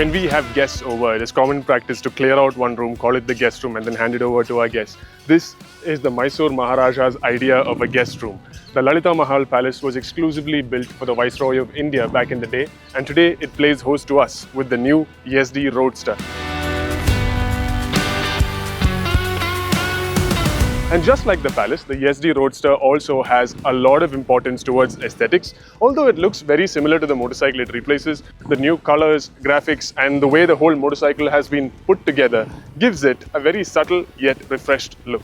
When we have guests over, it is common practice to clear out one room, call it the guest room, and then hand it over to our guests. This is the Mysore Maharaja's idea of a guest room. The Lalita Mahal Palace was exclusively built for the Viceroy of India back in the day, and today it plays host to us with the new Yezdi Roadster. And just like the palace, the Yezdi Roadster also has a lot of importance towards aesthetics. Although it looks very similar to the motorcycle it replaces, the new colors, graphics, and the way the whole motorcycle has been put together gives it a very subtle yet refreshed look.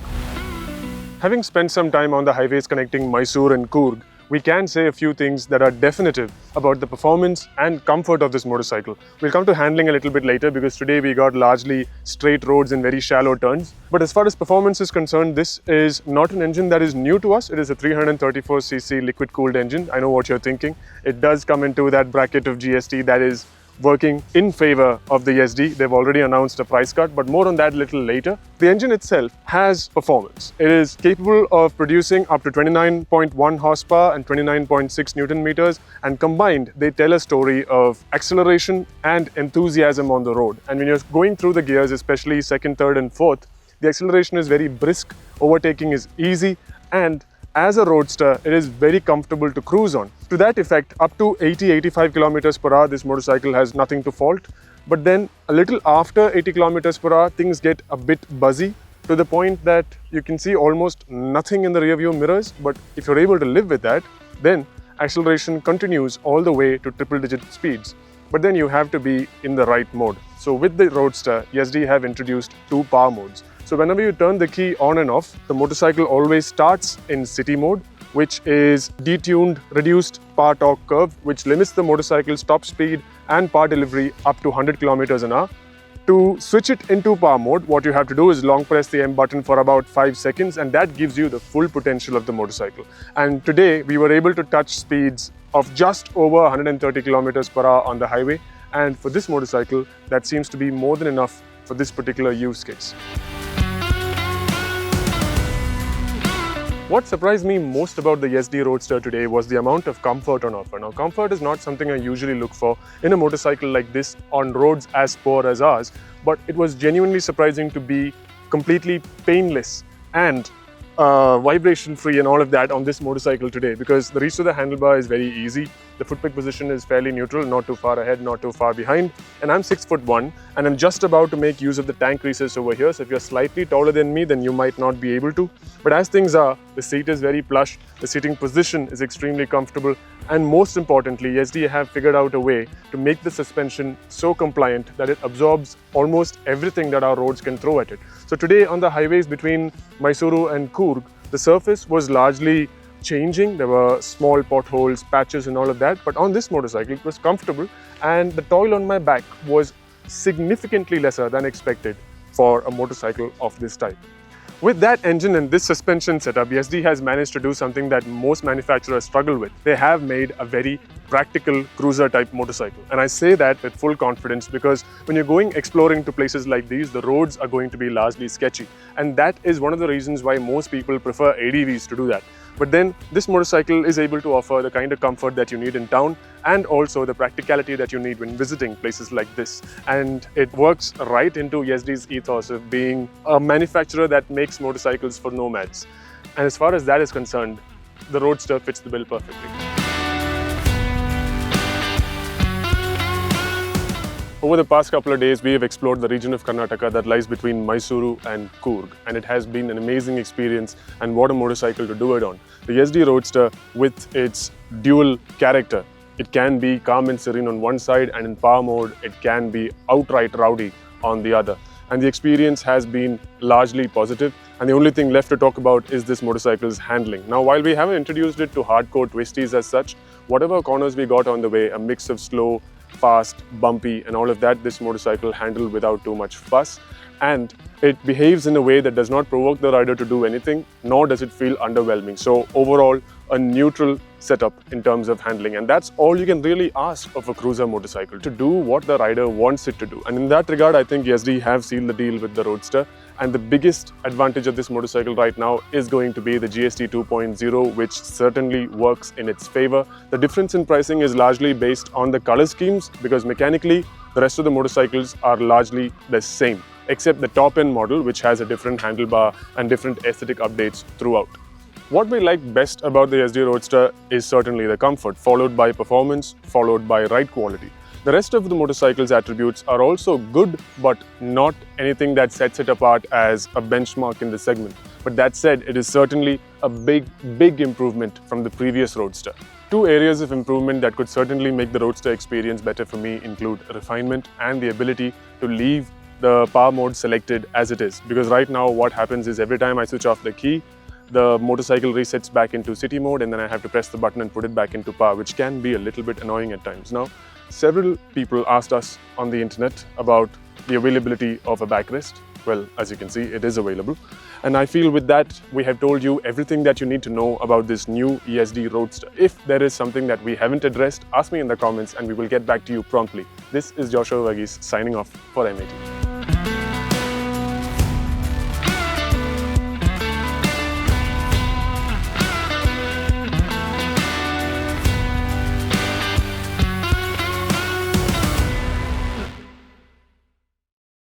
Having spent some time on the highways connecting Mysuru and Coorg, we can say a few things that are definitive about the performance and comfort of this motorcycle. We'll come to handling a little bit later because today we got largely straight roads and very shallow turns. But as far as performance is concerned, this is not an engine that is new to us. It is a 334cc liquid-cooled engine. I know what you're thinking. It does come into that bracket of GST that is working in favor of the Yezdi. They've already announced a price cut, but more on that a little later. The engine itself has performance. It is capable of producing up to 29.1 horsepower and 29.6 Newton meters, and combined they tell a story of acceleration and enthusiasm on the road. And when you're going through the gears, especially second, third and fourth, the acceleration is very brisk, overtaking is easy, and as a roadster, it is very comfortable to cruise on. To that effect, up to 80-85 kilometers per hour, this motorcycle has nothing to fault. But then a little after 80 kilometers per hour, things get a bit buzzy to the point that you can see almost nothing in the rear view mirrors. But if you're able to live with that, then acceleration continues all the way to triple-digit speeds. But then you have to be in the right mode. So with the Roadster, Yezdi have introduced two power modes. So whenever you turn the key on and off, the motorcycle always starts in city mode, which is detuned, reduced power torque curve, which limits the motorcycle's top speed and power delivery up to 100 kilometers an hour. To switch it into power mode, what you have to do is long press the M button for about 5 seconds, and that gives you the full potential of the motorcycle. And today we were able to touch speeds of just over 130 kilometers per hour on the highway. And for this motorcycle, that seems to be more than enough for this particular use case. What surprised me most about the Yezdi Roadster today was the amount of comfort on offer. Now, comfort is not something I usually look for in a motorcycle like this on roads as poor as ours, but it was genuinely surprising to be completely painless and vibration-free and all of that on this motorcycle today, because the reach to the handlebar is very easy. The foot peg position is fairly neutral, not too far ahead, not too far behind. And I'm 6'1", and I'm just about to make use of the tank recess over here. So if you're slightly taller than me, then you might not be able to. But as things are, the seat is very plush, the seating position is extremely comfortable, and most importantly, Yezdi have figured out a way to make the suspension so compliant that it absorbs almost everything that our roads can throw at it. So today on the highways between Mysuru and Coorg, the surface was largely changing. There were small potholes, patches and all of that, but on this motorcycle it was comfortable, and the toil on my back was significantly lesser than expected for a motorcycle of this type. With that engine and this suspension setup, Yezdi has managed to do something that most manufacturers struggle with. They have made a very practical cruiser type motorcycle. And I say that with full confidence because when you're going exploring to places like these, the roads are going to be largely sketchy. And that is one of the reasons why most people prefer ADVs to do that. But then this motorcycle is able to offer the kind of comfort that you need in town and also the practicality that you need when visiting places like this. And it works right into Yezdi's ethos of being a manufacturer that makes motorcycles for nomads. And as far as that is concerned, the Roadster fits the bill perfectly. Over the past couple of days, we have explored the region of Karnataka that lies between Mysuru and Coorg, and it has been an amazing experience, and what a motorcycle to do it on. The Yezdi Roadster, with its dual character, it can be calm and serene on one side, and in power mode, it can be outright rowdy on the other. And the experience has been largely positive, and the only thing left to talk about is this motorcycle's handling. Now, while we haven't introduced it to hardcore twisties as such, whatever corners we got on the way, a mix of slow, fast, bumpy and all of that, this motorcycle handled without too much fuss. and it behaves in a way that does not provoke the rider to do anything, nor does it feel underwhelming. So overall, a neutral setup in terms of handling, and that's all you can really ask of a cruiser motorcycle, to do what the rider wants it to do. And in that regard, I think Yezdi have sealed the deal with the Roadster, and the biggest advantage of this motorcycle right now is going to be the GST 2.0, which certainly works in its favor. The difference in pricing is largely based on the color schemes, because mechanically the rest of the motorcycles are largely the same, except the top-end model, which has a different handlebar and different aesthetic updates throughout. What we like best about the Yezdi Roadster is certainly the comfort, followed by performance, followed by ride quality. The rest of the motorcycle's attributes are also good, but not anything that sets it apart as a benchmark in the segment. But that said, it is certainly a big improvement from the previous Roadster. Two areas of improvement that could certainly make the Roadster experience better for me include refinement and the ability to leave the power mode selected as it is. Because right now what happens is, every time I switch off the key, the motorcycle resets back into city mode, and then I have to press the button and put it back into power, which can be a little bit annoying at times. Now, several people asked us on the internet about the availability of a backrest. Well, as you can see, it is available. And I feel with that, we have told you everything that you need to know about this new Yezdi Roadster. If there is something that we haven't addressed, ask me in the comments and we will get back to you promptly. This is Joshua Verghese signing off for MAT.